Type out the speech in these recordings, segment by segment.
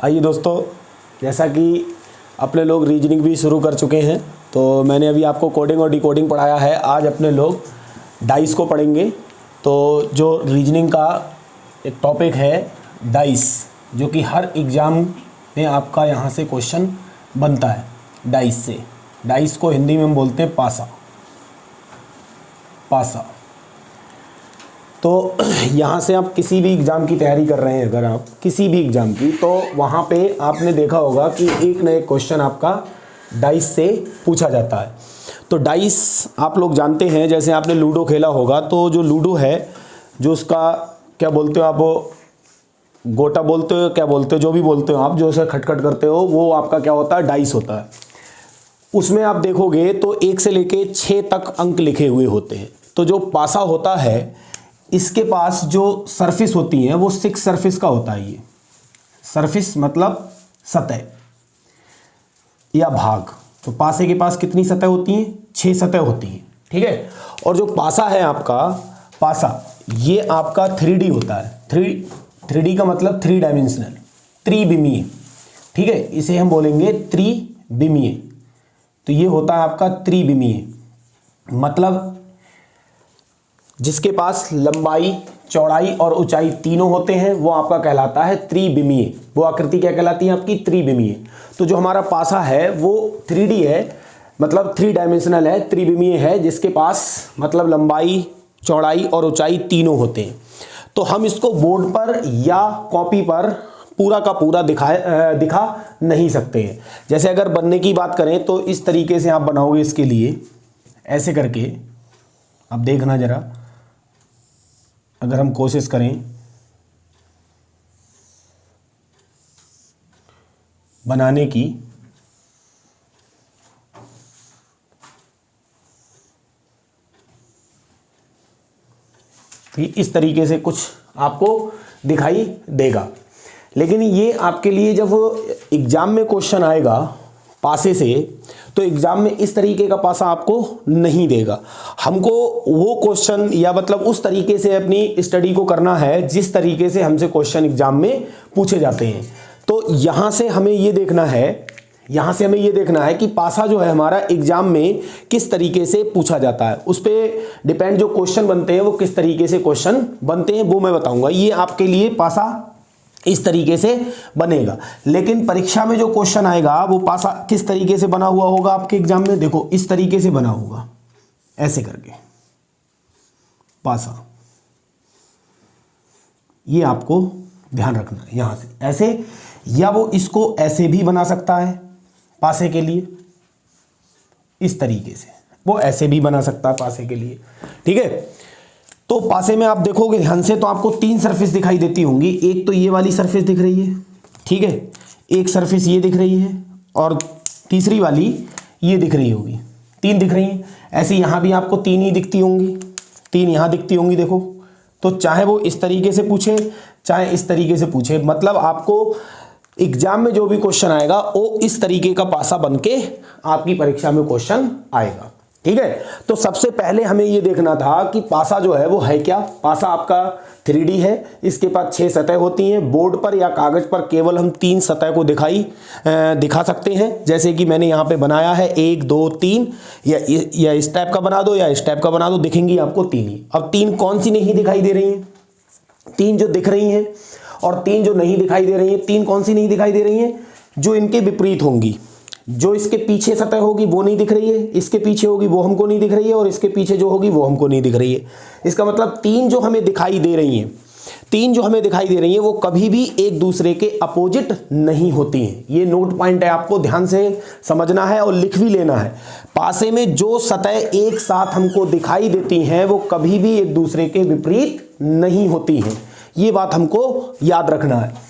आइए दोस्तों, जैसा कि अपने लोग रीजनिंग भी शुरू कर चुके हैं, तो मैंने अभी आपको कोडिंग और डिकोडिंग पढ़ाया है। आज अपने लोग डाइस को पढ़ेंगे। तो जो रीजनिंग का एक टॉपिक है डाइस, जो कि हर एग्ज़ाम में आपका यहाँ से क्वेश्चन बनता है डाइस से। डाइस को हिंदी में हम बोलते हैं पासा। तो यहाँ से आप किसी भी एग्ज़ाम की तैयारी कर रहे हैं, अगर आप किसी भी एग्ज़ाम की, तो वहाँ पे आपने देखा होगा कि एक न एक क्वेश्चन आपका डाइस से पूछा जाता है। तो डाइस आप लोग जानते हैं, जैसे आपने लूडो खेला होगा, तो जो लूडो है, जो उसका क्या बोलते हो आप, गोटा बोलते हो, क्या बोलते हो, जो भी बोलते हो आप, जो उसे खटखट करते हो, वो आपका क्या होता है, डाइस होता है। उसमें आप देखोगे तो 1 से लेके 6 तक अंक लिखे हुए होते हैं। तो जो पासा होता है, इसके पास जो सरफेस होती है वो 6 सरफेस का होता है। ये सरफेस मतलब सतह या भाग। तो पासे के पास कितनी सतह होती हैं? 6 सतह होती हैं, ठीक है। और जो पासा है आपका, पासा, ये आपका 3D होता है। 3D का मतलब 3 डायमेंशनल, त्रिविमीय, ठीक है। इसे हम बोलेंगे त्रिविमीय। तो ये होता है आपका त्रिविमीय, मतलब जिसके पास लंबाई, चौड़ाई और ऊंचाई तीनों होते हैं, वो आपका कहलाता है त्रिविमीय। वो आकृति क्या कहलाती है आपकी? त्रिविमीय। तो जो हमारा पासा है वो 3D है, मतलब 3 डायमेंशनल है, त्रिविमीय है, जिसके पास मतलब लंबाई, चौड़ाई और ऊंचाई तीनों होते हैं। तो हम इसको बोर्ड पर या कॉपी पर पूरा का पूरा दिखा नहीं सकते हैं। जैसे अगर बनने की बात करें तो इस तरीके से आप बनाओगे, इसके लिए ऐसे करके। अब देखना जरा, अगर हम कोशिश करें बनाने की, तो इस तरीके से कुछ आपको दिखाई देगा। लेकिन ये आपके लिए जब एग्जाम में क्वेश्चन आएगा पासे से, तो एग्जाम में इस तरीके का पासा आपको नहीं देगा। हमको वो क्वेश्चन या मतलब उस तरीके से अपनी स्टडी को करना है जिस तरीके से हमसे क्वेश्चन एग्जाम में पूछे जाते हैं। तो यहाँ से हमें ये देखना है, कि पासा जो है हमारा एग्जाम में किस तरीके से पूछा जाता है। उस पर डिपेंड जो क्वेश्चन बनते हैं वो किस तरीके से क्वेश्चन बनते हैं वो मैं बताऊंगा। ये आपके लिए पासा इस तरीके से बनेगा। लेकिन परीक्षा में जो क्वेश्चन आएगा वो पासा किस तरीके से बना हुआ होगा आपके एग्जाम में? देखो, इस तरीके से बना होगा, ऐसे करके पासा। ये आपको ध्यान रखना है, यहां से ऐसे, या वो इसको ऐसे भी बना सकता है पासे के लिए, इस तरीके से वो ऐसे भी बना सकता है पासे के लिए, ठीक है। तो पासे में आप देखोगे ध्यान से तो आपको 3 सरफेस दिखाई देती होंगी। एक तो ये वाली सरफेस दिख रही है, ठीक है, एक सरफेस ये दिख रही है, और तीसरी वाली ये दिख रही होगी। 3 दिख रही हैं। ऐसे यहाँ भी आपको 3 ही दिखती होंगी, 3 यहाँ दिखती होंगी, देखो। तो चाहे वो इस तरीके से पूछे चाहे इस तरीके से पूछे, मतलब आपको एग्जाम में जो भी क्वेश्चन आएगा वो इस तरीके का पासा बन के आपकी परीक्षा में क्वेश्चन आएगा, ठीक है। तो सबसे पहले हमें ये देखना था कि पासा जो है वो है क्या। पासा आपका 3D है, इसके पास 6 सतह होती हैं। बोर्ड पर या कागज पर केवल हम 3 सतह को दिखा सकते हैं, जैसे कि मैंने यहाँ पे बनाया है 1 2 3, या इस टाइप का बना दो या इस टाइप का बना दो, दिखेंगी आपको 3 ही। अब 3 कौन सी नहीं दिखाई दे रही हैं? 3 जो दिख रही हैं, और 3 जो नहीं दिखाई दे रही हैं। 3 कौन सी नहीं दिखाई दे रही हैं? जो इनके विपरीत होंगी। जो इसके पीछे सतह होगी वो नहीं दिख रही है, इसके पीछे होगी वो हमको नहीं दिख रही है, और इसके पीछे जो होगी वो हमको नहीं दिख रही है। इसका मतलब 3 जो हमें दिखाई दे रही हैं, 3 जो हमें दिखाई दे रही हैं वो कभी भी एक दूसरे के अपोजिट नहीं होती हैं। ये नोट पॉइंट है, आपको ध्यान से समझना है और लिख भी लेना है। पासे में जो सतह एक साथ हमको दिखाई देती हैं वो कभी भी एक दूसरे के विपरीत नहीं होती हैं। ये बात हमको याद रखना है।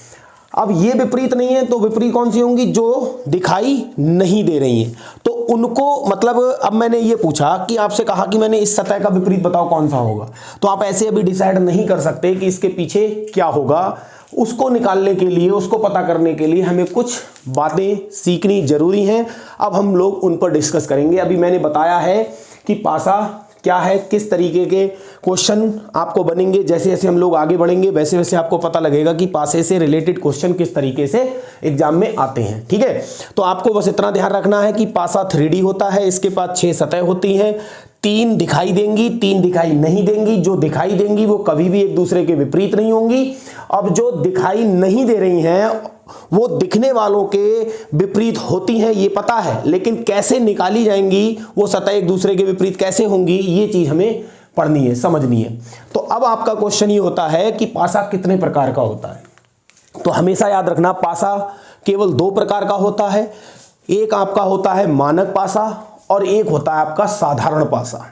अब ये विपरीत नहीं है तो विपरीत कौन सी होंगी? जो दिखाई नहीं दे रही हैं। तो उनको मतलब, अब मैंने ये पूछा कि आपसे कहा कि मैंने इस सतह का विपरीत बताओ कौन सा होगा, तो आप ऐसे अभी डिसाइड नहीं कर सकते कि इसके पीछे क्या होगा। उसको निकालने के लिए, उसको पता करने के लिए हमें कुछ बातें सीखनी जरूरी हैं। अब हम लोग उन पर डिस्कस करेंगे। अभी मैंने बताया है कि पासा क्या है, किस तरीके के क्वेश्चन आपको बनेंगे। जैसे जैसे हम लोग आगे बढ़ेंगे वैसे वैसे आपको पता लगेगा कि पासे से रिलेटेड क्वेश्चन किस तरीके से एग्जाम में आते हैं। ठीक है, तो आपको बस इतना ध्यान रखना है कि पासा 3D होता है, इसके पास 6 सतह होती हैं, 3 दिखाई देंगी, 3 दिखाई नहीं देंगी। जो दिखाई देंगी वो कभी भी एक दूसरे के विपरीत नहीं होंगी। अब जो दिखाई नहीं दे रही हैं वो दिखने वालों के विपरीत होती हैं, ये पता है, लेकिन कैसे निकाली जाएंगी वो सतह एक दूसरे के विपरीत कैसे होंगी, ये चीज हमें पढ़नी है, समझनी है। तो अब आपका क्वेश्चन ये होता है कि पासा कितने प्रकार का होता है। तो हमेशा याद रखना, पासा केवल 2 प्रकार का होता है। एक आपका होता है मानक पासा और एक होता है आपका साधारण पासा।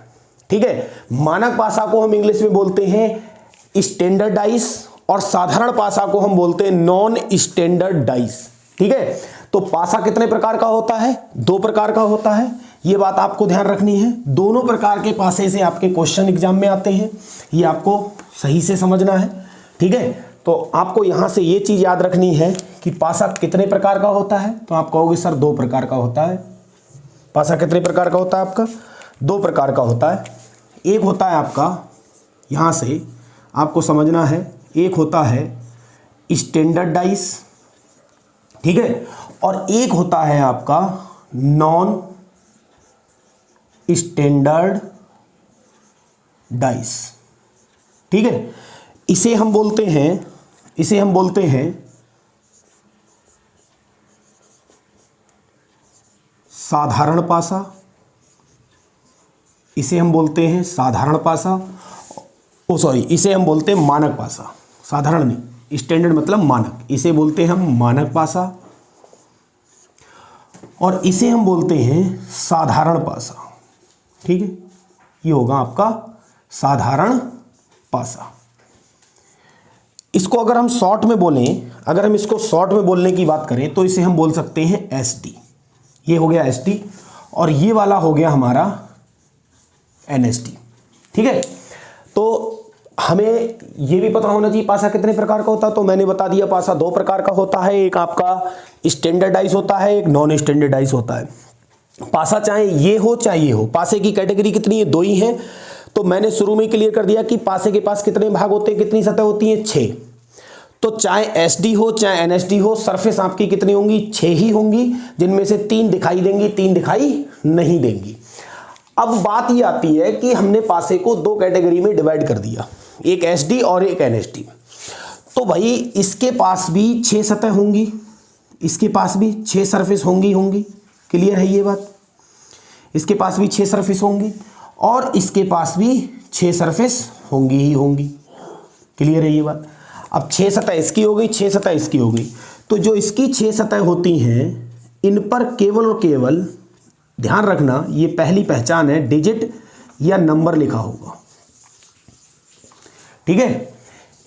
ठीक है, मानक पासा को हम इंग्लिश में बोलते हैं स्टैंडर्डाइज और साधारण पासा को हम बोलते हैं नॉन स्टैंडर्डाइज। ठीक है, तो पासा कितने प्रकार का होता है, 2 प्रकार का होता है, ये बात आपको ध्यान रखनी है। दोनों प्रकार के पासे से आपके क्वेश्चन एग्जाम में आते हैं, ये आपको सही से समझना है। ठीक है, तो आपको यहां से ये चीज याद रखनी है कि पासा कितने प्रकार का होता है। तो आप कहोगे सर 2 प्रकार का होता है। पासा कितने प्रकार का होता है आपका, 2 प्रकार का होता है। एक होता है आपका, यहां से आपको समझना है, एक होता है स्टैंडर्डाइज, ठीक है, और एक होता है आपका नॉन स्टैंडर्डाइज। ठीक है, इसे हम बोलते हैं साधारण पासा, इसे हम बोलते हैं साधारण पासा, इसे हम बोलते हैं मानक पासा। साधारण नहीं, स्टैंडर्ड मतलब मानक, इसे बोलते हैं हम मानक पासा और इसे हम बोलते हैं साधारण पासा। ठीक है, ये होगा आपका साधारण पासा। इसको अगर हम शॉर्ट में बोलें, अगर हम इसको शॉर्ट में बोलने की बात करें तो इसे हम बोल सकते हैं एसडी। ये हो गया एसडी और ये वाला हो गया हमारा एनएसडी। ठीक है, तो हमें ये भी पता होना चाहिए पासा कितने प्रकार का होता है। तो मैंने बता दिया पासा 2 प्रकार का होता है, एक आपका स्टैंडर्डाइज होता है, एक नॉन स्टैंडर्डाइज होता है। पासा चाहे ये हो चाहे ये हो, पासे की कैटेगरी कितनी है, 2 ही है। तो मैंने शुरू में क्लियर कर दिया कि पासे के पास कितने भाग होते हैं, कितनी सतह होती है, 6। तो चाहे एसडी हो चाहे एनएसडी हो, सरफेस आपकी कितनी होंगी, 6 ही होंगी, जिनमें से 3 दिखाई देंगी, 3 दिखाई नहीं देंगी। अब बात ये आती है कि हमने पासे को 2 कैटेगरी में डिवाइड कर दिया, एक एसडी और एक एनएसडी। तो भाई इसके पास भी 6 सतह होंगी, इसके पास भी 6 सरफेस होंगी। क्लियर है ये बात, इसके पास भी 6 सरफेस होंगी और इसके पास भी 6 सरफेस होंगी। क्लियर है ये बात। अब 6 सतह इसकी हो गई, 6 सतह इसकी हो गई। तो जो इसकी 6 सतह होती हैं इन पर केवल और केवल ध्यान रखना, ये पहली पहचान है, डिजिट या नंबर लिखा होगा। ठीक है,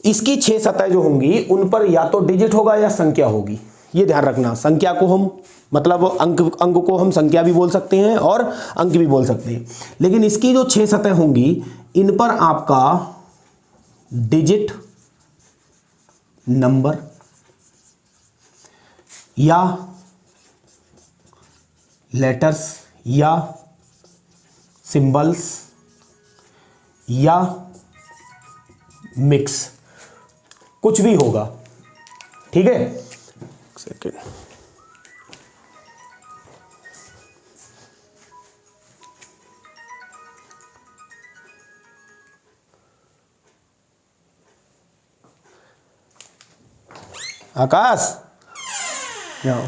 इसकी 6 सतह जो होंगी उन पर या तो डिजिट होगा या संख्या होगी। ये ध्यान रखना, संख्या को हम मतलब अंक को हम संख्या भी बोल सकते हैं और अंक भी बोल सकते हैं, लेकिन इसकी जो 6 सतह होंगी इन पर आपका डिजिट, नंबर या लेटर्स या सिंबल्स या मिक्स कुछ भी होगा। ठीक है, सेकेंड, आकाश जाओ।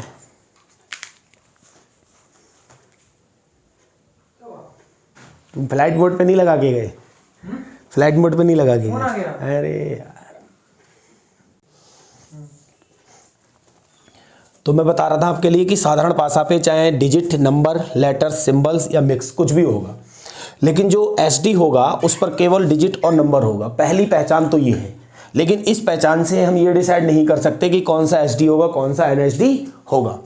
तुम फ्लाइट मोड पे नहीं लगा के गए, फ्लाइट मोड पे नहीं लगा के गए। अरे यार, तो मैं बता रहा था आपके लिए कि साधारण पासा पे चाहे डिजिट, नंबर, लेटर्स, सिंबल्स या मिक्स कुछ भी होगा, लेकिन जो एसडी होगा उस पर केवल डिजिट और नंबर होगा। पहली पहचान तो ये है, लेकिन इस पहचान से हम ये डिसाइड नहीं कर सकते कि कौन सा एसडी होगा कौन सा एनएसडी होगा।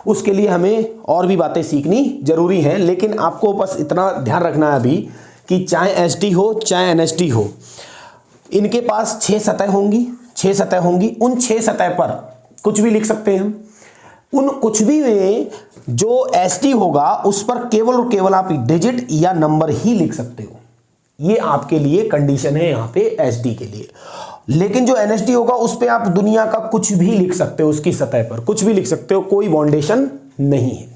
उसके लिए हमें और भी बातें सीखनी जरूरी हैं, लेकिन आपको बस इतना ध्यान रखना है अभी कि चाहे एसडी हो चाहे एनएसडी हो, इनके पास 6 सतह होंगी, 6 सतह होंगी। उन 6 सतह पर कुछ भी लिख सकते हैं हम। उन कुछ भी में जो एसडी होगा उस पर केवल और केवल आप डिजिट या नंबर ही लिख सकते हो। ये आपके लिए कंडीशन है यहाँ पे एचडी के लिए। लेकिन जो एनएचडी होगा उस पे आप दुनिया का कुछ भी लिख सकते हो, उसकी सतह पर कुछ भी लिख सकते हो, कोई बाउंडेशन नहीं है।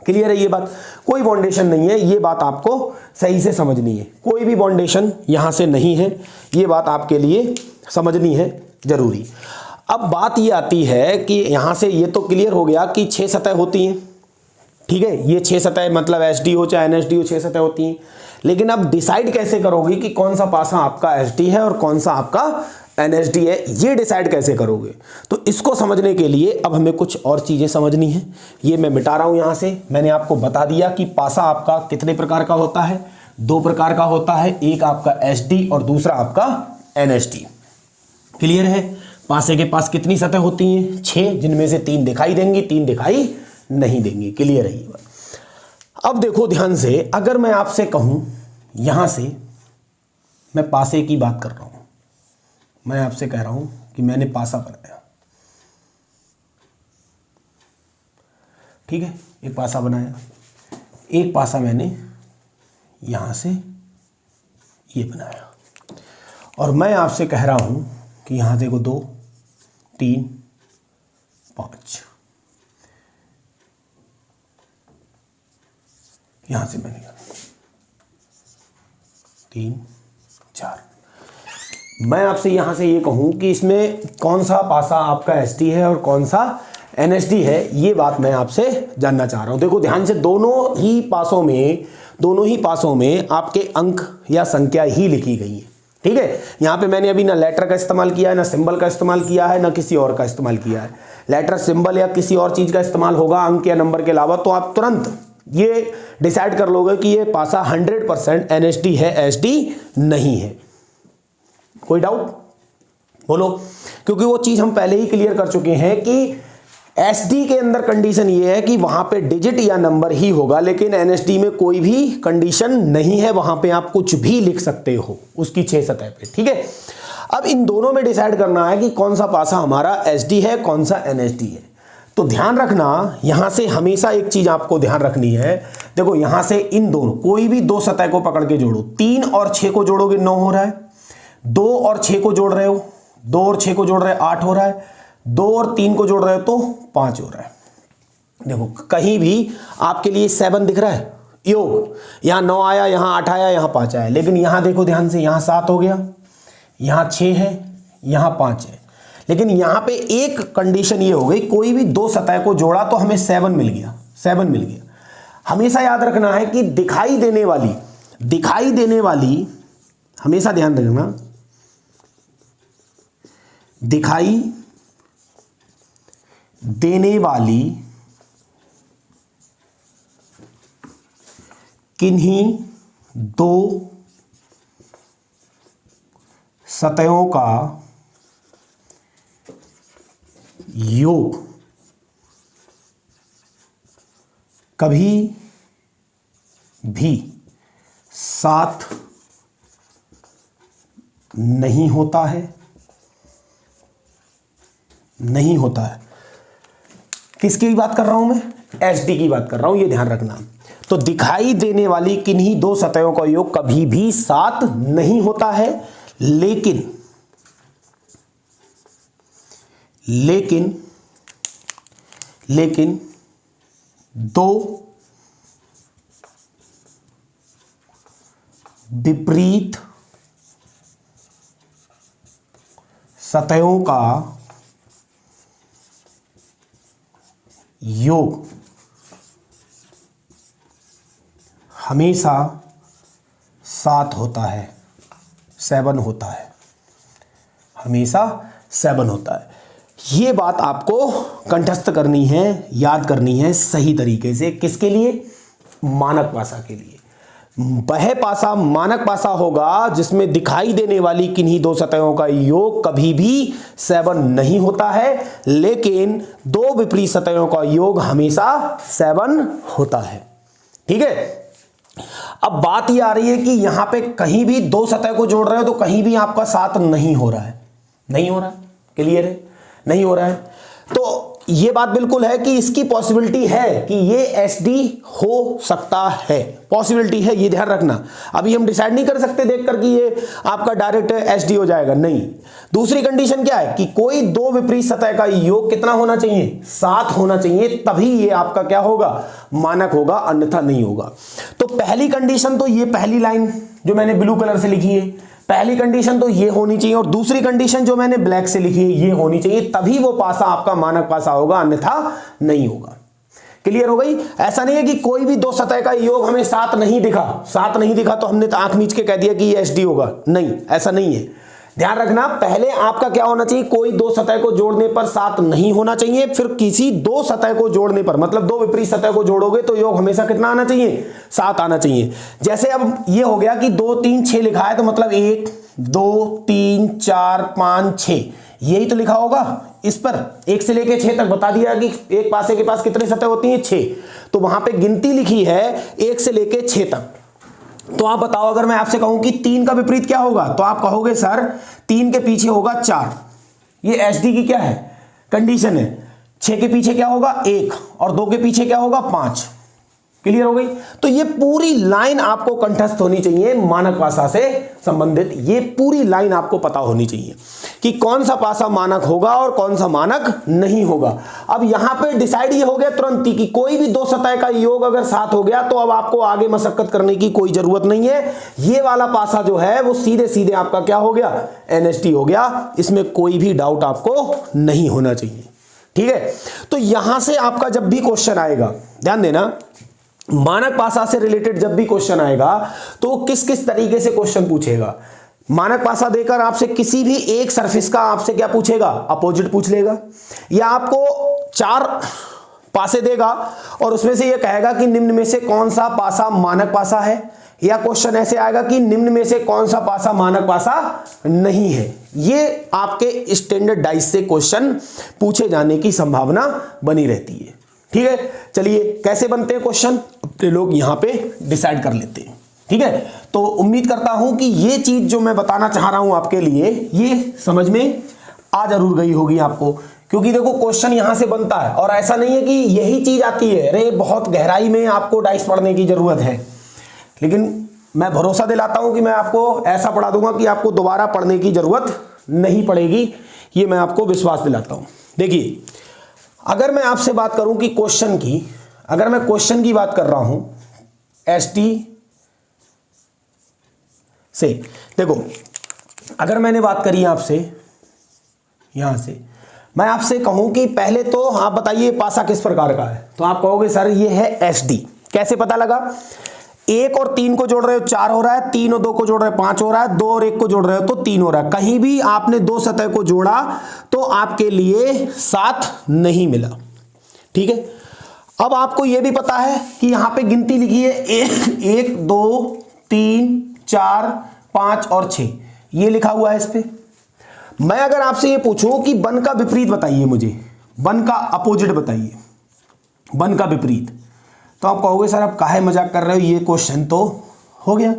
क्लियर है ये बात? कोई बाउंडेशन नहीं है, ये बात आपको सही से समझनी है। कोई भी बाउंडेशन यहां से नहीं है, ये बात आपके लिए समझनी है जरूरी। अब बात ये आती है कि यहां से ये तो क्लियर हो गया कि 6 सतह होती हैं, ठीक है, ये 6 सतह मतलब एचडी हो चाहे एनएचडी हो 6 सतह होती हैं। लेकिन अब डिसाइड कैसे करोगे कि कौन सा पासा आपका एचडी है और कौन सा आपका एनएचडी है, ये डिसाइड कैसे करोगे? तो इसको समझने के लिए अब हमें कुछ और चीजें समझनी है। ये मैं मिटा रहा हूं यहां से। मैंने आपको बता दिया कि पासा आपका कितने प्रकार का होता है, 2 प्रकार का होता है, एक आपका एचडी और दूसरा आपका एनएचडी। क्लियर है? पासे के पास कितनी सतह होती हैं? 6, जिनमें से 3 दिखाई देंगी, 3 दिखाई नहीं देंगी। क्लियर है ये बात? अब देखो ध्यान से, अगर मैं आपसे कहूं यहां से मैं पासे की बात कर रहा हूं, मैं आपसे कह रहा हूं कि मैंने पासा बनाया, ठीक है, एक पासा बनाया, एक पासा मैंने यहां से ये बनाया, और मैं आपसे कह रहा हूं कि यहां देखो 2 3 5, यहां से मैंने 3 4। मैं आपसे यहां से ये कहूं कि इसमें कौन सा पासा आपका एचडी है और कौन सा एनएचडी है, ये बात मैं आपसे जानना चाह रहा हूं। देखो ध्यान से, दोनों ही पासों में आपके अंक या संख्या ही लिखी गई है, ठीक है। यहां पे मैंने अभी ना लेटर का इस्तेमाल किया है, ना सिंबल का इस्तेमाल किया है, ना किसी और का इस्तेमाल किया है। लेटर, सिंबल या किसी और चीज का इस्तेमाल होगा अंक या नंबर के अलावा, तो आप तुरंत ये डिसाइड कर लोगे कि ये पासा 100% एनएचडी है, एचडी नहीं है। कोई डाउट? बोलो। क्योंकि वो चीज हम पहले ही क्लियर कर चुके हैं कि एचडी के अंदर कंडीशन ये है कि वहां पे डिजिट या नंबर ही होगा, लेकिन एनएचडी में कोई भी कंडीशन नहीं है, वहां पे आप कुछ भी लिख सकते हो उसकी 6 सतह पे, ठीक है। अब इन दोनों में डिसाइड करना है कि कौन सा पासा हमारा एचडी है, कौन सा एनएचडी है। तो ध्यान रखना, यहां से हमेशा एक चीज आपको ध्यान रखनी है। देखो यहां से इन दोनों, कोई भी 2 सतह को पकड़ के जोड़ो, 3 और 6 को जोड़ोगे 9 हो रहा है, 2 और 6 को जोड़ रहे हो, 2 और 6 को जोड़ रहे हो 8 हो रहा है, 2 और 3 को जोड़ रहे हो तो 5 हो रहा है। देखो कहीं भी आपके लिए 7 दिख रहा है योग, यहां 9 आया, यहां 8 आया, यहां 5 आया, लेकिन यहां देखो ध्यान से, यहां 7 हो गया, यहां 6 है, यहां 5 है। लेकिन यहां पे एक कंडीशन ये हो गई, कोई भी 2 सतह को जोड़ा तो हमें 7 मिल गया, 7 मिल गया। हमेशा याद रखना है कि दिखाई देने वाली हमेशा ध्यान रखना, दिखाई देने वाली किन्हीं 2 सतहों का योग कभी भी 7 नहीं होता है, नहीं होता है। किसकी बात कर रहा हूं मैं? एचडी की बात कर रहा हूं, ये ध्यान रखना। तो दिखाई देने वाली किन्हीं 2 सतहों का योग कभी भी 7 नहीं होता है, लेकिन 2 विपरीत सतहों का योग हमेशा 7 होता है, 7 होता है, हमेशा 7 होता है। ये बात आपको कंठस्थ करनी है, याद करनी है सही तरीके से। किसके लिए? मानक पासा के लिए। वह पासा मानक पासा होगा जिसमें दिखाई देने वाली किन्हीं 2 सतहों का योग कभी भी 7 नहीं होता है, लेकिन 2 विपरीत सतहों का योग हमेशा 7 होता है, ठीक है। अब बात यह आ रही है कि यहां पे कहीं भी 2 सतह को जोड़ रहे हो तो कहीं भी आपका 7 नहीं हो रहा है, नहीं हो रहा है। क्लियर है? नहीं हो रहा है। तो ये बात बिल्कुल है कि इसकी पॉसिबिलिटी है कि ये एसडी हो सकता है, पॉसिबिलिटी है, ये ध्यान रखना। अभी हम डिसाइड नहीं कर सकते देखकर कि ये आपका डायरेक्ट एसडी हो जाएगा, नहीं। दूसरी कंडीशन क्या है कि कोई दो विपरीत सतह का योग कितना होना चाहिए, 7 होना चाहिए, तभी ये आपका क्या होगा, मानक होगा, अन्यथा नहीं होगा। तो पहली कंडीशन तो ये पहली लाइन जो मैंने ब्लू कलर से लिखी है, पहली कंडीशन तो ये होनी चाहिए, और दूसरी कंडीशन जो मैंने ब्लैक से लिखी है ये होनी चाहिए, तभी वो पासा आपका मानक पासा होगा, अन्यथा नहीं होगा। क्लियर हो गई? ऐसा नहीं है कि कोई भी दो सतह का योग हमें 7 नहीं दिखा, 7 नहीं दिखा तो हमने आंख मीच के कह दिया कि ये एसडी होगा, नहीं, ऐसा नहीं है। ध्यान रखना, पहले आपका क्या होना चाहिए, कोई दो सतह को जोड़ने पर 7 नहीं होना चाहिए, फिर किसी दो सतह को जोड़ने पर, मतलब दो विपरीत सतह को जोड़ोगे तो योग हमेशा कितना आना चाहिए, 7 आना चाहिए। जैसे अब ये हो गया कि 2 3 6 लिखा है, तो मतलब 1 2 3 4 5 6, यही तो लिखा होगा इस पर। 1 से लेके 6 तक बता दिया कि एक पासे के पास कितनी सतह होती है, 6, तो वहां पे गिनती लिखी है 1 से लेके 6 तक। तो आप बताओ, अगर मैं आपसे कहूं कि 3 का विपरीत क्या होगा, तो आप कहोगे सर 3 के पीछे होगा 4, ये एसडी की क्या है, कंडीशन है। 6 के पीछे क्या होगा 1, और 2 के पीछे क्या होगा 5। क्लियर हो गई? तो ये पूरी लाइन आपको कंठस्थ होनी चाहिए, मानक पासा से संबंधित ये पूरी लाइन आपको पता होनी चाहिए कि कौन सा पासा मानक होगा और कौन सा मानक नहीं होगा। अब यहां पे डिसाइड ये हो गया तुरंत ही कि कोई भी दो सतह का योग अगर 7 हो गया तो अब आपको आगे मशक्कत करने की कोई जरूरत नहीं है। ये वाला पासा जो है वो सीधे सीधे आपका क्या हो गया, एनएसडी हो गया, इसमें कोई भी डाउट आपको नहीं होना चाहिए। ठीक है, तो यहां से आपका जब भी क्वेश्चन आएगा, ध्यान देना, मानक पासा से रिलेटेड जब भी क्वेश्चन आएगा तो किस किस तरीके से क्वेश्चन पूछेगा। मानक पासा देकर आपसे किसी भी एक सरफेस का आपसे क्या पूछेगा, अपोजिट पूछ लेगा, या आपको 4 पासे देगा और उसमें से ये कहेगा कि निम्न में से कौन सा पासा मानक पासा है, या क्वेश्चन ऐसे आएगा कि निम्न में से कौन सा पासा मानक पासा नहीं है। ये आपके स्टैंडर्डाइज से क्वेश्चन पूछे जाने की संभावना बनी रहती है। ठीक है, चलिए कैसे बनते हैं क्वेश्चन अपने लोग यहां पे डिसाइड कर लेते हैं। ठीक है, तो उम्मीद करता हूं कि ये चीज जो मैं बताना चाह रहा हूं आपके लिए ये समझ में आ जरूर गई होगी आपको, क्योंकि देखो क्वेश्चन यहां से बनता है, और ऐसा नहीं है कि यही चीज आती है, अरे बहुत गहराई में आपको डाइस पढ़ने की जरूरत है, लेकिन मैं भरोसा दिलाता हूं कि मैं आपको ऐसा पढ़ा दूंगा कि आपको दोबारा पढ़ने की जरूरत नहीं पड़ेगी, ये मैं आपको विश्वास दिलाता हूं। देखिए, अगर मैं आपसे बात करूं कि क्वेश्चन की, अगर मैं क्वेश्चन की बात कर रहा हूं एसटी से, देखो अगर मैंने बात करी आपसे यहां से, मैं आपसे कहूं कि पहले तो आप बताइए पासा किस प्रकार का है, तो आप कहोगे सर ये है एसडी। कैसे पता लगा? 1 और 3 को जोड़ रहे हो 4 हो रहा है, 3 और 2 को जोड़ रहे हो 5 हो रहा है, 2 और 1 को जोड़ रहे हो तो 3 हो रहा है। कहीं भी आपने दो सतह को जोड़ा तो आपके लिए 7 नहीं मिला। ठीक है, अब आपको यह भी पता है कि यहां पे गिनती लिखी है 1 2 3 4 5 और 6, ये लिखा हुआ है इस पे। मैं अगर आपसे ये पूछूं कि वन का विपरीत बताइए, मुझे वन का अपोजिट बताइए, वन का विपरीत, तो आप कहोगे सर आप काहे मजाक कर रहे हो, ये क्वेश्चन तो हो गया।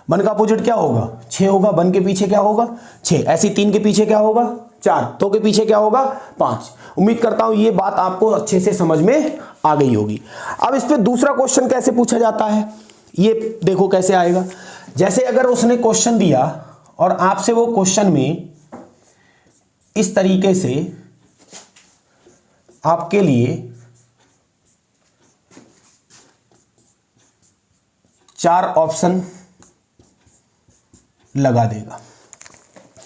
वन का अपोजिट क्या होगा, 6 होगा, वन के पीछे क्या होगा 6, ऐसी 3 के पीछे क्या होगा 4, 2 के पीछे क्या होगा 5। उम्मीद करता हूं ये बात आपको अच्छे से समझ में आ गई होगी। अब इस पे दूसरा क्वेश्चन कैसे पूछा जाता है, ये देखो कैसे आएगा। जैसे अगर उसने क्वेश्चन दिया और आपसे वो क्वेश्चन में इस तरीके से आपके लिए 4 ऑप्शन लगा देगा।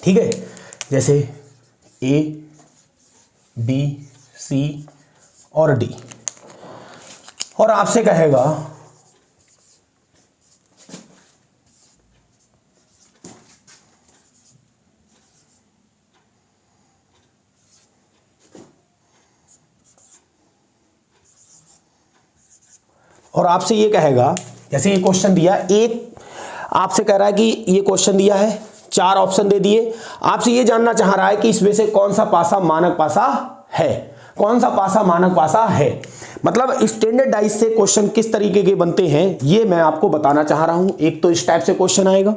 ठीक है, जैसे ए बी सी और डी, और आपसे कहेगा और आपसे ये कहेगा, जैसे ये क्वेश्चन दिया, एक आपसे कह रहा है कि ये क्वेश्चन दिया है, 4 ऑप्शन दे दिए, आपसे ये जानना चाह रहा है कि इसमें से कौन सा पासा मानक पासा है, कौन सा पासा मानक पासा है। मतलब स्टैंडर्डाइज से क्वेश्चन किस तरीके के बनते हैं ये मैं आपको बताना चाह रहा हूं। एक तो इस टाइप से क्वेश्चन आएगा,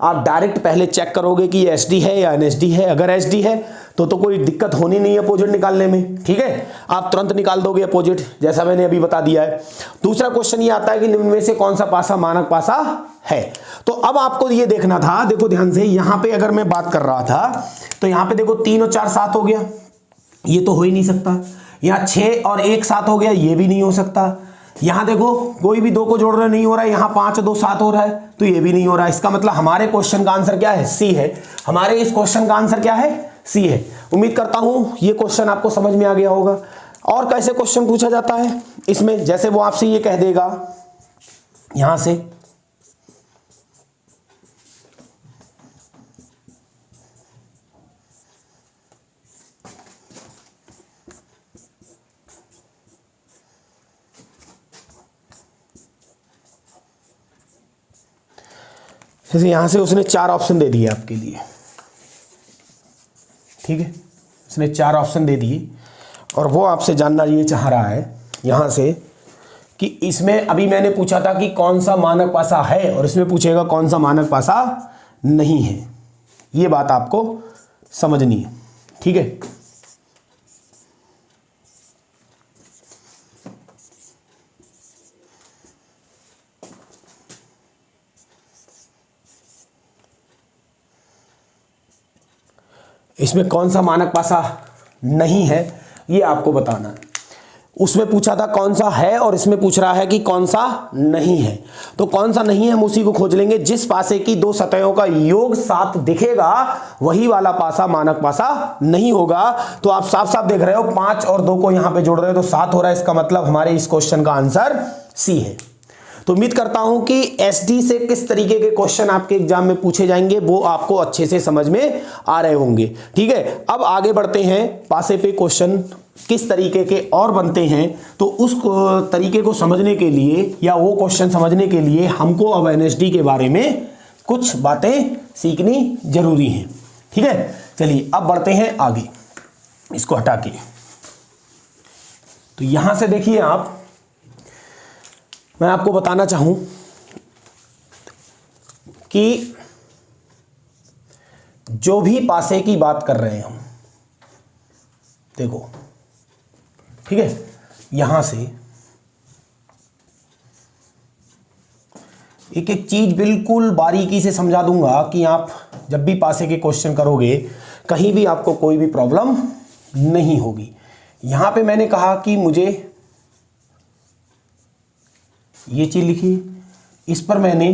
आप डायरेक्ट पहले चेक करोगे कि ये एसडी है या एनएसडी है। अगर एसडी है तो कोई दिक्कत होनी नहीं है अपोजिट निकालने में, ठीक है, आप तुरंत निकाल दोगे अपोजिट, जैसा मैंने अभी बता दिया है। दूसरा क्वेश्चन ये आता है कि निम्न में से कौन सा पासा मानक पासा है। तो अब आपको ये देखना था, देखो ध्यान से, यहां पे अगर मैं बात कर रहा था तो यहां पे देखो 3 और 4 7 हो गया, ये तो हो ही नहीं सकता। यहां 6 और 1 7 हो गया, ये भी नहीं हो सकता। यहां देखो कोई भी 2 को जोड़ रहे नहीं हो रहा है, यहां 5 और 2 7 हो रहा है, तो ये भी नहीं हो रहा है। इसका मतलब हमारे क्वेश्चन का आंसर क्या है, सी है। हमारे इस क्वेश्चन का आंसर क्या है, सी है। उम्मीद करता हूं ये क्वेश्चन आपको समझ में आ गया होगा। और कैसे क्वेश्चन पूछा जाता है इसमें, जैसे वो आपसे ये कह देगा यहां से जैसे यहां से उसने 4 ऑप्शन दे दिए आपके लिए, ठीक है, उसने 4 ऑप्शन दे दिए और वो आपसे जानना ये चाह रहा है यहां से कि इसमें अभी मैंने पूछा था कि कौन सा मानक पासा है और इसमें पूछेगा कौन सा मानक पासा नहीं है। ये बात आपको समझनी है, ठीक है। इसमें कौन सा मानक पासा नहीं है ये आपको बताना है। उसमें पूछा था कौन सा है और इसमें पूछ रहा है कि कौन सा नहीं है। तो कौन सा नहीं है हम उसी को खोज लेंगे। जिस पासे की 2 सतहों का योग 7 दिखेगा वही वाला पासा मानक पासा नहीं होगा। तो आप साफ साफ देख रहे हो 5 और 2 को यहां पे जोड़ रहे हो तो 7 हो रहा है। इसका मतलब हमारे इस क्वेश्चन का आंसर सी है। तो उम्मीद करता हूं कि एसडी से किस तरीके के क्वेश्चन आपके एग्जाम में पूछे जाएंगे वो आपको अच्छे से समझ में आ रहे होंगे, ठीक है। अब आगे बढ़ते हैं, पासे पे क्वेश्चन किस तरीके के और बनते हैं तो उस तरीके को समझने के लिए या वो क्वेश्चन समझने के लिए हमको अब एनएसडी के बारे में कुछ बातें सीखनी जरूरी हैं, ठीक है। चलिए अब बढ़ते हैं आगे, इसको हटा के। तो यहां से देखिए आप, मैं आपको बताना चाहूं कि जो भी पासे की बात कर रहे हैं हम, देखो, ठीक है, यहां से एक एक चीज बिल्कुल बारीकी से समझा दूंगा कि आप जब भी पासे के क्वेश्चन करोगे कहीं भी आपको कोई भी प्रॉब्लम नहीं होगी। यहां पे मैंने कहा कि मुझे ये चीज लिखी, इस पर मैंने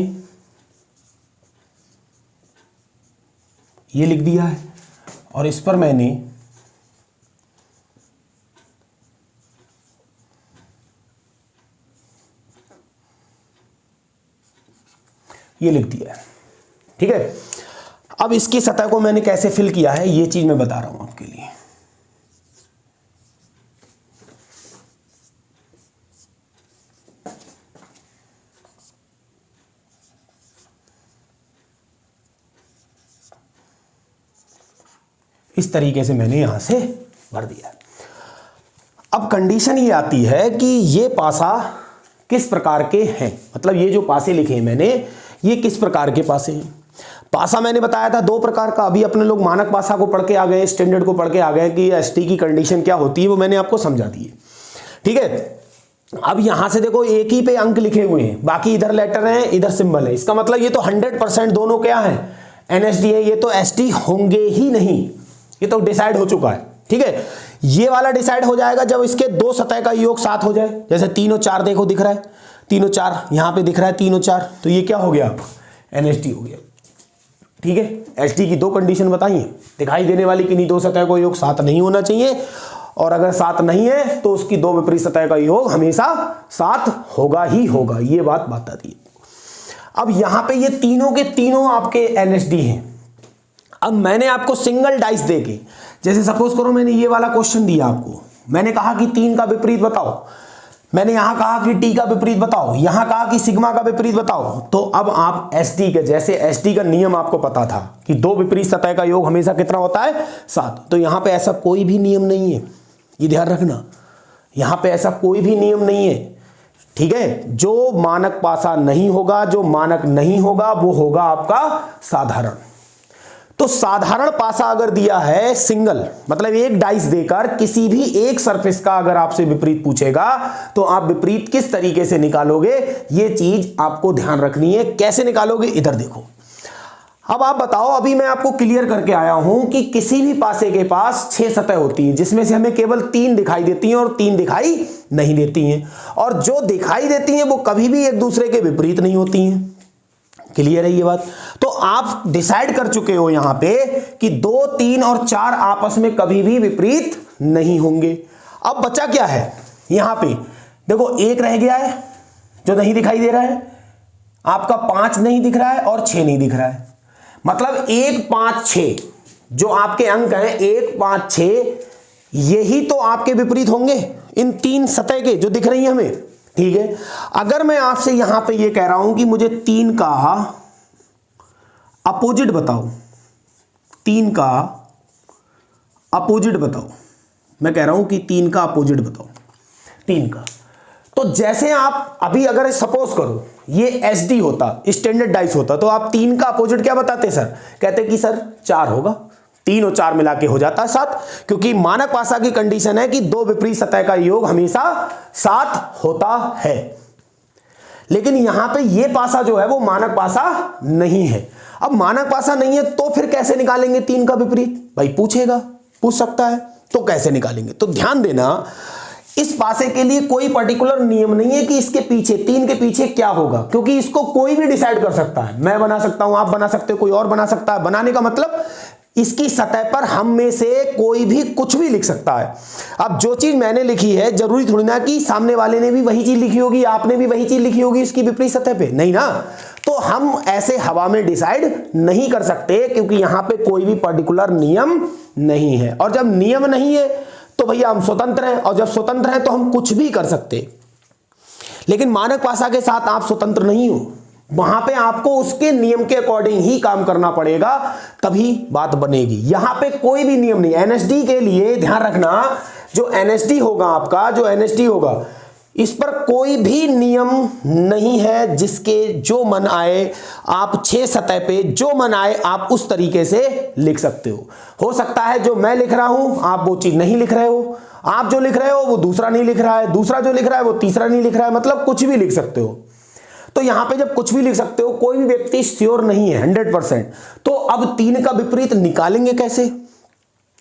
ये लिख दिया है और इस पर मैंने ये लिख दिया है, ठीक है। अब इसकी सतह को मैंने कैसे फिल किया है ये चीज मैं बता रहा हूं आपके लिए। इस तरीके से मैंने यहां से भर दिया। अब कंडीशन ये आती है कि ये पासा किस प्रकार के हैं, मतलब ये जो पासे लिखे हैं मैंने ये किस प्रकार के पासे हैं। पासा मैंने बताया था 2 प्रकार का। अभी अपने लोग मानक पासा को पढ़ के आ गए, स्टैंडर्ड को पढ़ के आ गए कि एसटी की कंडीशन क्या होती है, वो मैंने आपको समझा दी है, ठीक है। अब यहां से देखो एक ही पे अंक लिखे हुए हैं, बाकी इधर लेटर हैं इधर सिंबल है। इसका मतलब ये तो 100% दोनों क्या है, एनएसडी है, ये तो एसटी होंगे ही नहीं, ये तो डिसाइड हो चुका है, ठीक है। ये वाला डिसाइड हो जाएगा जब इसके 2 सतह का योग 7 हो जाए। जैसे 3 और 4 देखो दिख रहा है, 3 और 4 यहां पे दिख रहा है, 3 और 4, तो ये क्या हो गया, एनएसडी हो गया, ठीक है। एसडी की 2 कंडीशन बताई है, दिखाई देने वाली कि नहीं 2 सतह का योग 7 नहीं होना चाहिए, और अगर 7 नहीं है तो उसकी 2 विपरीत सतह का योग हमेशा 7 होगा ही होगा। ये बात बता दी। अब यहां पे ये तीनों के तीनों आपके एनएसडी हैं। अब मैंने आपको सिंगल डाइस देके, जैसे सपोज करो मैंने ये वाला क्वेश्चन दिया आपको, मैंने कहा कि 3 का विपरीत बताओ, मैंने यहां कहा कि टी का विपरीत बताओ, यहां कहा कि सिग्मा का विपरीत बताओ। तो अब आप एसटी के, जैसे एसटी का नियम आपको पता था कि 2 विपरीत सतह का योग हमेशा कितना होता है, 7, तो यहां पे ऐसा कोई भी नियम नहीं है, ये ध्यान रखना, यहां पे ऐसा कोई भी नियम नहीं है, ठीक है। जो मानक पासा नहीं होगा, जो मानक नहीं होगा वो होगा आपका साधारण। तो साधारण पासा अगर दिया है सिंगल, मतलब एक डाइस देकर किसी भी एक सरफेस का अगर आपसे विपरीत पूछेगा तो आप विपरीत किस तरीके से निकालोगे, ये चीज आपको ध्यान रखनी है। कैसे निकालोगे, इधर देखो। अब आप बताओ, अभी मैं आपको क्लियर करके आया हूं कि किसी भी पासे के पास 6 सतह होती हैं, जिसमें से हमें केवल 3 दिखाई देती हैं और 3 दिखाई नहीं देती हैं, और जो दिखाई देती हैं वो कभी भी एक दूसरे के विपरीत नहीं होती हैं। क्लियर है ये बात? तो आप डिसाइड कर चुके हो यहां पे कि 2, 3 और 4 आपस में कभी भी विपरीत नहीं होंगे। अब बचा क्या है यहां पे, देखो 1 रह गया है जो नहीं दिखाई दे रहा है, आपका 5 नहीं दिख रहा है और 6 नहीं दिख रहा है। मतलब 1, 5, 6 जो आपके अंक हैं 1, 5, 6, यही तो आपके विपरीत होंगे इन 3 सतह के जो दिख रही हैं हमें। ठीक है, अगर मैं आपसे यहां पे ये कह रहा हूं कि मुझे 3 का अपोजिट बताओ, 3 का अपोजिट बताओ, मैं कह रहा हूं कि 3 का अपोजिट बताओ, 3 का, तो जैसे आप अभी अगर सपोज करो ये एसडी होता, स्टैंडर्ड डाइस होता, तो आप 3 का अपोजिट क्या बताते सर? कहते कि सर 4 होगा, 3 और 4 मिला के हो जाता है 7, क्योंकि मानक पासा की कंडीशन है कि 2 विपरीत सतह का योग हमेशा 7 होता है। लेकिन यहां पे ये पासा जो है वो मानक पासा नहीं है। अब मानक पासा नहीं है तो फिर कैसे निकालेंगे 3 का विपरीत? भाई पूछेगा, पूछ सकता है, तो कैसे निकालेंगे? तो ध्यान देना, इस पासे के लिए कोई पर्टिकुलर नियम नहीं है कि इसके पीछे 3 के पीछे क्या होगा, क्योंकि इसको कोई भी डिसाइड कर सकता है। मैं बना सकता हूं, आप बना सकते हो, कोई और बना सकता है। बनाने का मतलब इसकी सतह पर हम में से कोई भी कुछ भी लिख सकता है। अब जो चीज मैंने लिखी है जरूरी थोड़ी ना कि सामने वाले ने भी वही चीज लिखी होगी, आपने भी वही चीज लिखी होगी इसकी विपरीत सतह पे, नहीं ना। तो हम ऐसे हवा में डिसाइड नहीं कर सकते, क्योंकि यहां पे कोई भी पर्टिकुलर नियम नहीं है। और जब नियम नहीं है तो भैया हम स्वतंत्र हैं, और जब स्वतंत्र हैं तो हम कुछ भी कर सकते। लेकिन मानक पासा के साथ आप स्वतंत्र नहीं हो, वहां पे आपको उसके नियम के अकॉर्डिंग ही काम करना पड़ेगा, तभी बात बनेगी। यहां पे कोई भी नियम नहीं। एनएसडी के लिए ध्यान रखना, जो एनएसडी होगा आपका, जो एनएसडी होगा, इस पर कोई भी नियम नहीं है जिसके जो मन आए आप 6 सतह पे जो मन आए आप उस तरीके से लिख सकते हो सकता है जो मैं लिख रहा हूं आप वो चीज नहीं लिख रहे हो, आप जो लिख रहे हो वो दूसरा नहीं लिख रहा है, दूसरा जो लिख रहा है वो तीसरा नहीं लिख रहा है, मतलब कुछ भी लिख सकते हो। तो यहां पे जब कुछ भी लिख सकते हो, कोई भी व्यक्ति श्योर नहीं है 100%, तो अब 3 का विपरीत निकालेंगे कैसे?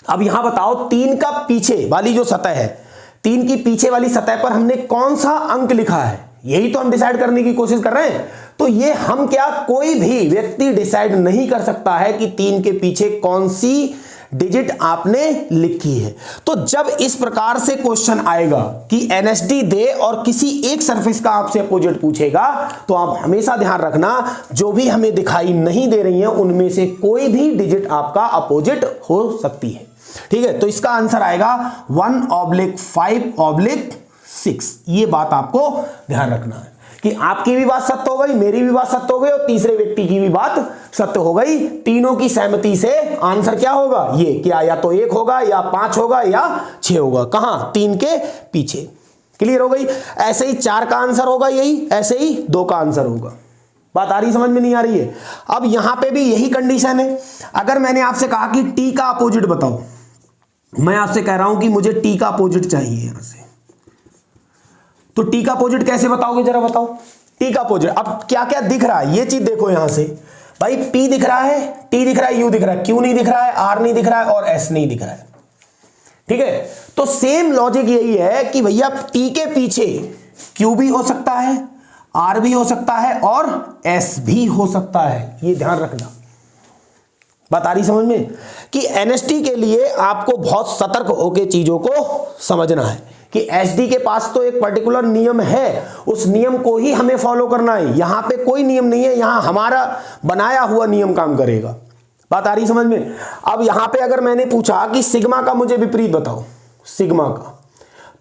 अब यहां बताओ 3 का पीछे वाली जो सतह है, 3 की पीछे वाली सतह पर हमने कौन सा अंक लिखा है, यही तो हम डिसाइड करने की कोशिश कर रहे हैं। तो ये हम क्या, कोई भी व्यक्ति डिसाइड नहीं कर सकता है कि 3 के पीछे कौन सी डिजिट आपने लिखी है। तो जब इस प्रकार से क्वेश्चन आएगा कि एनएसडी दे और किसी एक सरफेस का आपसे अपोजिट पूछेगा, तो आप हमेशा ध्यान रखना जो भी हमें दिखाई नहीं दे रही है उनमें से कोई भी डिजिट आपका अपोजिट हो सकती है। ठीक है, तो इसका आंसर आएगा 1/5/6। ये बात आपको ध्यान रखना है कि आपकी भी बात सत्य हो गई, मेरी भी बात सत्य हो गई और तीसरे व्यक्ति की भी बात सत्य हो गई। तीनों की सहमति से आंसर क्या होगा, ये क्या, या तो 1 होगा या 5 होगा या 6 होगा। कहां? 3 के पीछे। क्लियर हो गई? ऐसे ही 4 का आंसर होगा यही, ऐसे ही 2 का आंसर होगा। बात आ रही, समझ में नहीं आ रही है? अब यहां पे भी यही कंडीशन है। अगर मैंने आपसे कहा कि टी का अपोजिट बताओ, मैं आपसे कह रहा हूं कि मुझे टी का अपोजिट चाहिए यहां से, तो टी का अपोजिट कैसे बताओगे, जरा बताओ। टी का अपोजिट, अब क्या क्या दिख रहा है ये चीज देखो यहां से। भाई पी दिख रहा है, टी दिख रहा है, यू दिख रहा है, क्यू नहीं दिख रहा है, आर नहीं दिख रहा है और एस नहीं दिख रहा है। ठीक है, तो सेम लॉजिक यही है कि भैया टी के पीछे क्यू भी हो सकता है, आर भी हो सकता है और एस भी हो सकता है। ये ध्यान रखना। बात आ रही समझ में कि एनएसटी के लिए आपको बहुत सतर्क होकर चीजों को समझना है कि एसडी के पास तो एक पर्टिकुलर नियम है, उस नियम को ही हमें फॉलो करना है। यहां पे कोई नियम नहीं है, यहां हमारा बनाया हुआ नियम काम करेगा। बात आ रही समझ में? अब यहां पे अगर मैंने पूछा कि सिग्मा का मुझे विपरीत बताओ, सिग्मा का,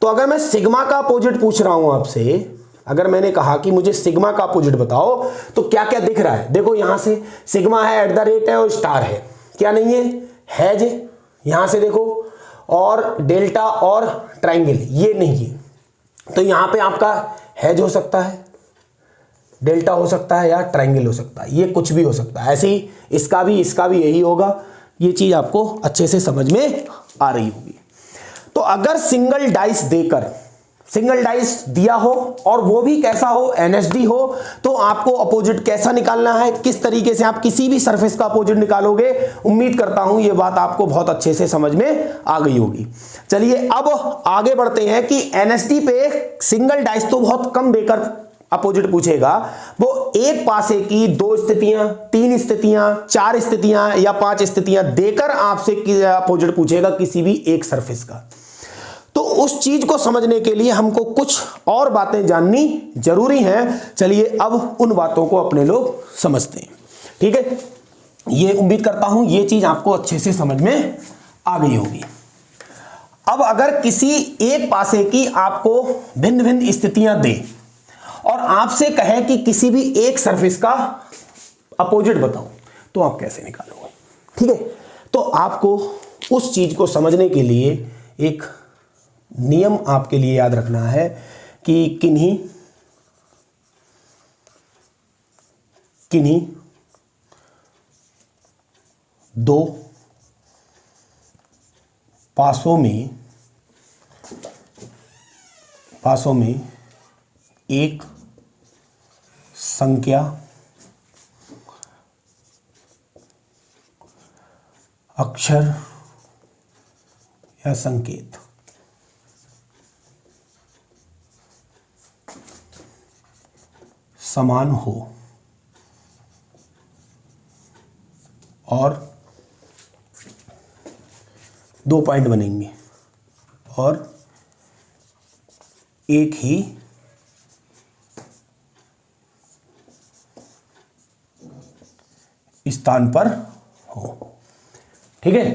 तो अगर मैं सिग्मा का अपोजिट पूछ रहा हूं आपसे, अगर मैंने कहा कि मुझे सिग्मा का अपोजिट बताओ, तो क्या क्या दिख रहा है? देखो यहां से सिग्मा है, @ है और स्टार है, क्या नहीं है, हैज है, यहां से देखो, और डेल्टा और ट्रायंगल ये नहीं है। तो यहां पे आपका हैज हो सकता है, डेल्टा हो सकता है या ट्रायंगल हो सकता है, ये कुछ भी हो सकता है। ऐसे ही इसका भी यही होगा। ये चीज आपको अच्छे से समझ में आ रही होगी। तो अगर सिंगल डाइस देकर, सिंगल डाइस दिया हो और वो भी कैसा हो, NSD हो, तो आपको अपोजिट कैसा निकालना है, किस तरीके से आप किसी भी सरफेस का अपोजिट निकालोगे, उम्मीद करता हूं ये बात आपको बहुत अच्छे से समझ में आ गई होगी। चलिए अब आगे बढ़ते हैं कि NSD पे सिंगल डाइस तो बहुत कम देकर अपोजिट पूछेगा, वो एक पासे की 2 स्थितियां, 3 स्थितियां, 4 स्थितियां या 5 स्थितियां देकर आपसे अपोजिट पूछेगा किसी भी एक सरफेस का। तो उस चीज को समझने के लिए हमको कुछ और बातें जाननी जरूरी हैं। चलिए अब उन बातों को अपने लोग समझते हैं। ठीक है, ये उम्मीद करता हूं ये चीज आपको अच्छे से समझ में आ गई होगी। अब अगर किसी एक पासे की आपको भिन्न भिन्न स्थितियां दे और आपसे कहे कि किसी भी एक सरफेस का अपोजिट बताओ, तो आप कैसे निकालोगे? ठीक है, तो आपको उस चीज को समझने के लिए एक नियम आपके लिए याद रखना है कि किन्हीं दो पासों में एक संख्या अक्षर या संकेत समान हो और 2 पॉइंट बनेंगे और एक ही स्थान पर हो। ठीक है,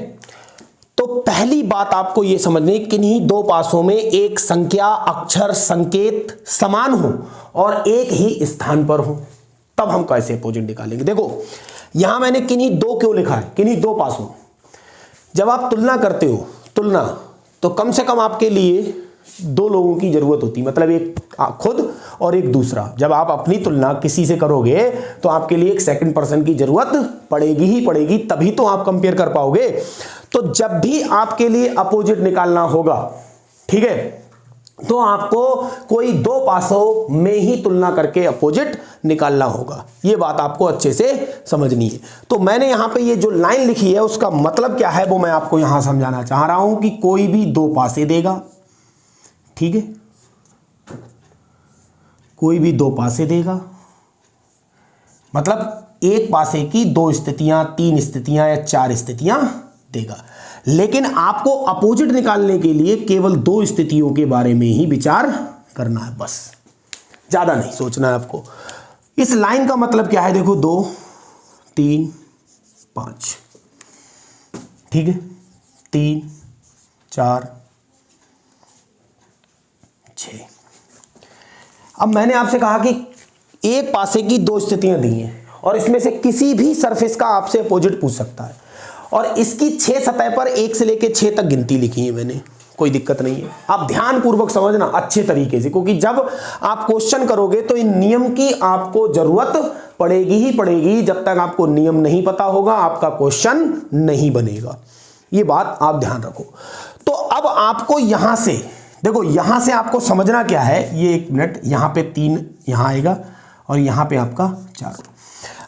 तो पहली बात आपको यह समझनी, किन्हीं 2 पासों में एक संख्या अक्षर संकेत समान हो और एक ही स्थान पर हो, तब हम कैसे अपोजिट निकालेंगे। देखो यहां मैंने किन्हीं 2 क्यों लिखा है, किन्हीं 2 पासों। जब आप तुलना करते हो, तुलना तो कम से कम आपके लिए 2 लोगों की जरूरत होती है, मतलब एक खुद और एक दूसरा। जब आप अपनी तुलना किसी से करोगे तो आपके लिए एक सेकंड पर्सन की जरूरत पड़ेगी ही पड़ेगी, तभी तो आप कंपेयर कर पाओगे। तो जब भी आपके लिए अपोजिट निकालना होगा, ठीक है, तो आपको कोई 2 पासों में ही तुलना करके अपोजिट निकालना होगा। यह बात आपको अच्छे से समझनी है। तो मैंने यहां पे ये जो लाइन लिखी है उसका मतलब क्या है वो मैं आपको यहां समझाना चाह रहा हूं कि कोई भी 2 पासे देगा, ठीक है, कोई भी 2 पासे देगा, मतलब एक पासे की 2 स्थितियां, 3 स्थितियां या 4 स्थितियां देगा। लेकिन आपको अपोजिट निकालने के लिए केवल 2 स्थितियों के बारे में ही विचार करना है, बस ज्यादा नहीं सोचना है आपको। इस लाइन का मतलब क्या है, देखो 2 3 5, ठीक है, 3 4 6। अब मैंने आपसे कहा कि एक पासे की 2 स्थितियां दी हैं और इसमें से किसी भी सरफेस का आपसे अपोजिट पूछ सकता है, और इसकी 6 सतह पर 1 से लेकर 6 तक गिनती लिखी है मैंने, कोई दिक्कत नहीं है। आप ध्यानपूर्वक समझना अच्छे तरीके से, क्योंकि जब आप क्वेश्चन करोगे तो इन नियम की आपको जरूरत पड़ेगी ही पड़ेगी। जब तक आपको नियम नहीं पता होगा आपका क्वेश्चन नहीं बनेगा, ये बात आप ध्यान रखो। तो अब आपको यहां से देखो, यहां से आपको समझना क्या है, ये 1 मिनट, यहां पे 3 यहां आएगा और यहां पे आपका 4।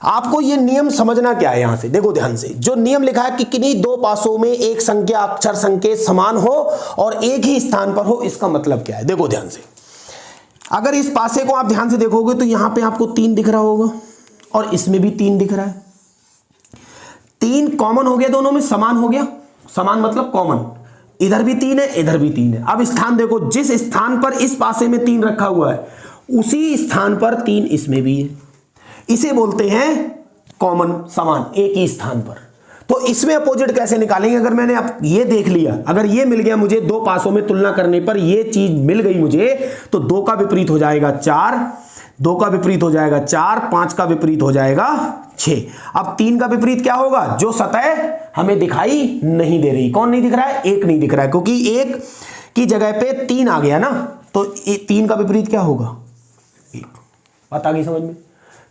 आपको ये नियम समझना क्या है, यहां से देखो ध्यान से। जो नियम लिखा है कि किन्हीं 2 पासों में एक संख्या अक्षर संकेत समान हो और एक ही स्थान पर हो, इसका मतलब क्या है, देखो ध्यान से। अगर इस पासे को आप ध्यान से देखोगे तो यहां पे आपको 3 दिख रहा होगा और इसमें भी 3 दिख रहा है। 3 कॉमन हो गया, दोनों में समान हो गया, समान मतलब कॉमन, इधर भी 3 है इधर भी 3 है। अब स्थान देखो, जिस स्थान पर इस पासे में 3 रखा हुआ है उसी स्थान पर 3 इसमें भी है, इसे बोलते हैं कॉमन, समान, एक ही स्थान पर। तो इसमें अपोजिट कैसे निकालेंगे? अगर मैंने अब ये देख लिया, अगर ये मिल गया मुझे, 2 पासों में तुलना करने पर ये चीज मिल गई मुझे, तो 2 का विपरीत हो जाएगा 4, 2 का विपरीत हो जाएगा 4, 5 का विपरीत हो जाएगा 6। अब 3 का विपरीत क्या होगा? जो सतह हमें दिखाई नहीं दे रही। कौन नहीं दिख रहा है? 1 नहीं दिख रहा है, क्योंकि 1 की जगह पे 3 आ गया ना, तो 3 का विपरीत क्या होगा? 1। बात आ गई समझ में?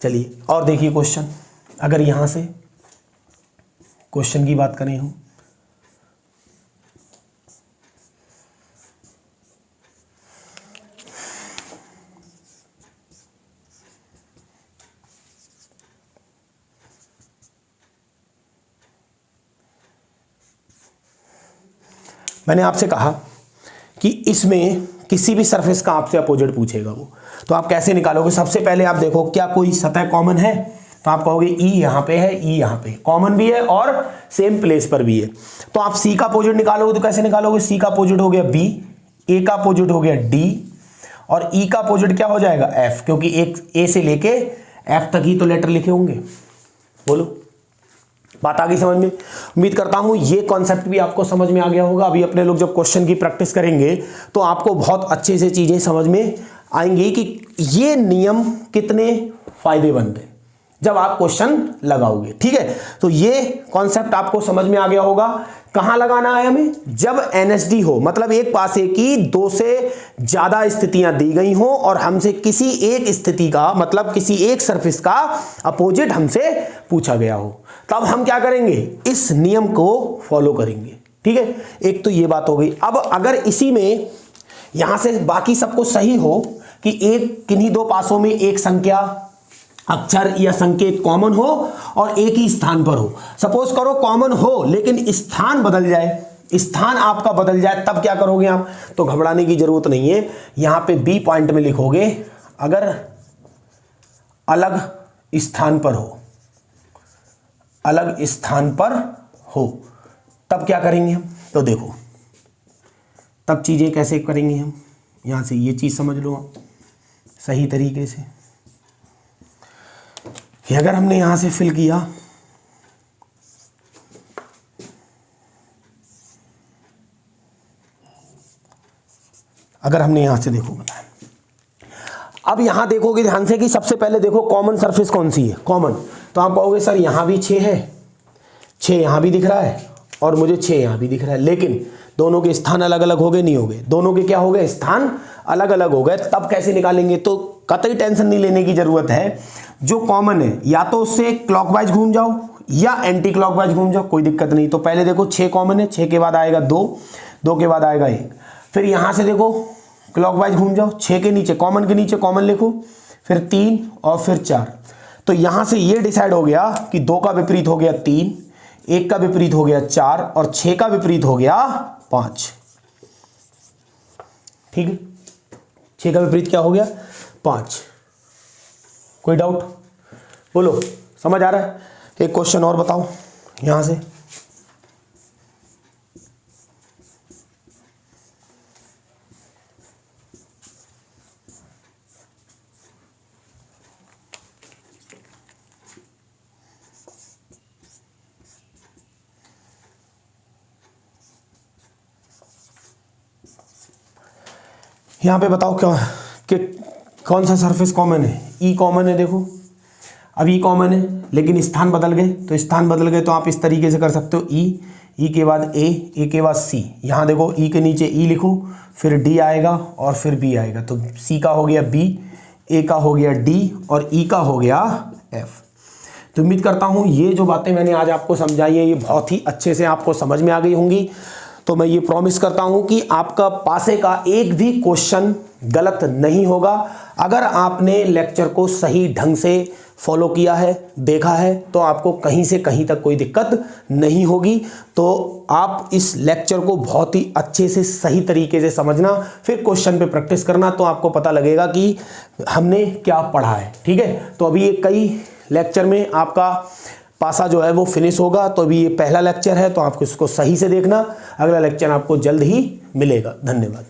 चलिए और देखिए क्वेश्चन, अगर यहाँ से क्वेश्चन की बात करें हम, मैंने आपसे कहा कि इसमें किसी भी सरफेस का आपसे अपोजिट पूछेगा वो, तो आप कैसे निकालोगे? सबसे पहले आप देखो क्या कोई सतह कॉमन है, तो आप कहोगे ई यहाँ पे है, ई यहाँ पे कॉमन भी है और सेम प्लेस पर भी है। तो आप सी का अपोजिट निकालोगे तो कैसे निकालोगे? सी का अपोजिट हो गया बी, ए का अपोजिट हो गया डी, और ई का अपोजिट क्या हो जाएगा? एफ, क्योंकि एक ए से लेके एफ तक ही तो लेटर लिखे होंगे। बोलो, बात आ गई समझ में? उम्मीद करता हूं ये कॉन्सेप्ट भी आपको समझ में आ गया होगा। अभी अपने लोग जब क्वेश्चन की प्रैक्टिस करेंगे तो आपको बहुत अच्छे से चीजें समझ में आएंगी कि ये नियम कितने फायदेमंद है जब आप क्वेश्चन लगाओगे। ठीक है, तो ये कॉन्सेप्ट आपको समझ में आ गया होगा। कहां लगाना है हमें? जब एनएसडी हो, मतलब एक पासे की दो से ज्यादा स्थितियां दी गई हो और हमसे किसी एक स्थिति का, मतलब किसी एक सरफेस का अपोजिट हमसे पूछा गया हो, तब हम क्या करेंगे? इस नियम को फॉलो करेंगे। ठीक है, एक तो ये बात हो गई। अब अगर इसी में यहां से बाकी सबको सही हो कि एक किन्हीं दो पासों में एक संख्या, अक्षर या संकेत कॉमन हो और एक ही स्थान पर हो, सपोज करो कॉमन हो लेकिन स्थान बदल जाए, स्थान आपका बदल जाए, तब क्या करोगे आप? तो घबराने की जरूरत नहीं है, यहां पे बी पॉइंट में लिखोगे अगर अलग स्थान पर हो, अलग स्थान पर हो, तब क्या करेंगे हम? तो देखो तब चीजें कैसे करेंगे हम, यहां से ये चीज समझ लो आप सही तरीके से। अगर हमने यहां से फिल किया, अगर हमने यहां से देखो बताया, अब यहां देखोगे ध्यान से कि सबसे पहले देखो कॉमन सरफेस कौन सी है? कॉमन, तो आप कहोगे सर यहां भी 6 है, 6 यहां भी दिख रहा है और मुझे 6 यहां भी दिख रहा है, लेकिन दोनों के स्थान अलग अलग हो गए? नहीं हो गए। दोनों के क्या हो गए? स्थान अलग अलग हो गए। तब कैसे निकालेंगे? तो कतई टेंशन नहीं लेने की जरूरत है। जो कॉमन है या तो उससे क्लॉकवाइज घूम जाओ या एंटी क्लॉकवाइज घूम जाओ, कोई दिक्कत नहीं। तो पहले देखो 6 कॉमन है, 6 के बाद आएगा 2, 2 के बाद आएगा 1, फिर यहां से देखो क्लॉकवाइज घूम जाओ, 6 के नीचे कॉमन के नीचे कॉमन लिखो, फिर 3 और फिर 4। तो यहां से ये डिसाइड हो गया कि 2 का विपरीत हो गया 3, 1 का विपरीत हो गया 4 और 6 का विपरीत हो गया 5। ठीक है, 6 का विपरीत क्या हो गया? 5। कोई डाउट? बोलो, समझ आ रहा है? एक क्वेश्चन और बताओ यहां से। यहां पे बताओ क्या कि कौन सा सरफेस कॉमन है? ई कॉमन है। देखो अब ई कॉमन है लेकिन स्थान बदल गए, तो स्थान बदल गए तो आप इस तरीके से कर सकते हो, ई के बाद ए के बाद सी। यहाँ देखो ई के नीचे ई लिखो, फिर डी आएगा और फिर बी आएगा, तो सी का हो गया बी, ए का हो गया डी और ई का हो गया एफ। तो उम्मीद करता हूँ ये जो बातें मैंने आज आपको समझाई है ये बहुत ही अच्छे से आपको समझ में आ गई होंगी। तो मैं ये प्रॉमिस करता हूं कि आपका पासे का एक भी क्वेश्चन गलत नहीं होगा। अगर आपने लेक्चर को सही ढंग से फॉलो किया है, देखा है, तो आपको कहीं से कहीं तक कोई दिक्कत नहीं होगी। तो आप इस लेक्चर को बहुत ही अच्छे से सही तरीके से समझना, फिर क्वेश्चन पे प्रैक्टिस करना, तो आपको पता लगेगा कि हमने क्या पढ़ा है। ठीक है, तो अभी ये कई लेक्चर में आपका पासा जो है वो फिनिश होगा। तो अभी ये पहला लेक्चर है, तो आपको इसको सही से देखना। अगला लेक्चर आपको जल्द ही मिलेगा। धन्यवाद।